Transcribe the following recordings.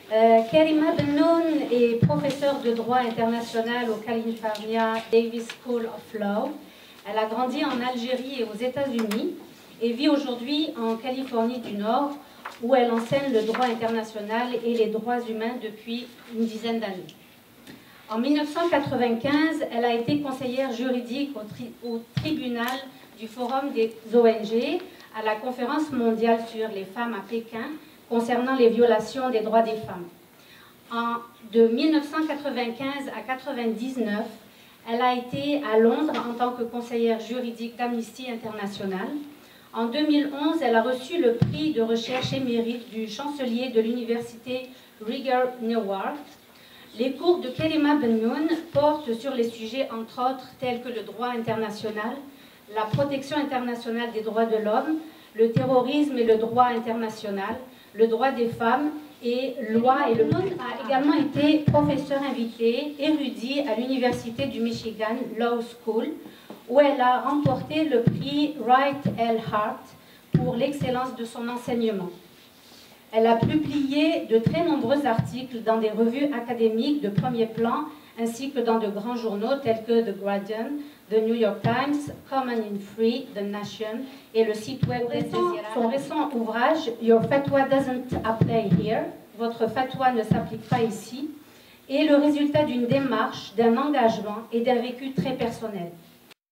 Karima Bennoune est professeure de droit international au California Davis School of Law. Elle a grandi en Algérie et aux États-Unis et vit aujourd'hui en Californie du Nord, où elle enseigne le droit international et les droits humains depuis une dizaine d'années. En 1995, elle a été conseillère juridique au tribunal du Forum des ONG à la conférence mondiale sur les femmes à Pékin concernant les violations des droits des femmes. De 1995 à 1999, elle a été à Londres en tant que conseillère juridique d'Amnesty International. En 2011, elle a reçu le prix de recherche émérite du chancelier de l'université Rutgers Newark. Les cours de Karima Bennoune portent sur les sujets, entre autres, tels que le droit international, la protection internationale des droits de l'homme, le terrorisme et le droit international, le droit des femmes et loi et le monde. A également été professeur invité, érudit à l'Université du Michigan Law School, où elle a remporté le prix Wright L. Hart pour l'excellence de son enseignement. Elle a publié de très nombreux articles dans des revues académiques de premier plan, ainsi que dans de grands journaux tels que The Guardian, The New York Times, Common in Free, The Nation et le site web d'Al Jazeera. Son récent ouvrage Your Fatwa Doesn't Apply Here, votre fatwa ne s'applique pas ici, est le résultat d'une démarche, d'un engagement et d'un vécu très personnel.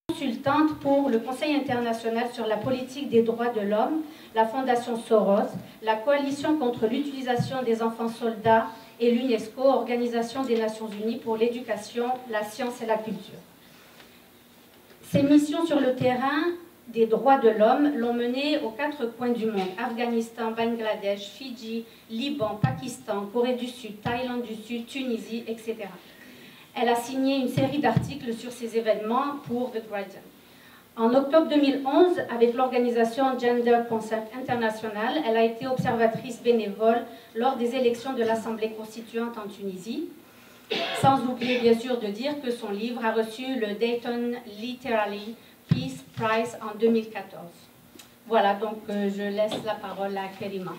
Consultante pour le Conseil international sur la politique des droits de l'homme, la Fondation Soros, la Coalition contre l'utilisation des enfants soldats et l'UNESCO, Organisation des Nations Unies pour l'éducation, la science et la culture. Ses missions sur le terrain des droits de l'homme l'ont menée aux 4 coins du monde: Afghanistan, Bangladesh, Fidji, Liban, Pakistan, Corée du Sud, Thaïlande du Sud, Tunisie, etc. Elle a signé une série d'articles sur ces événements pour The Guardian. En octobre 2011, avec l'organisation Gender Consent International, elle a été observatrice bénévole lors des élections de l'Assemblée constituante en Tunisie. Sans oublier bien sûr de dire que son livre a reçu le Dayton Literary Peace Prize en 2014. Voilà, donc je laisse la parole à Karima.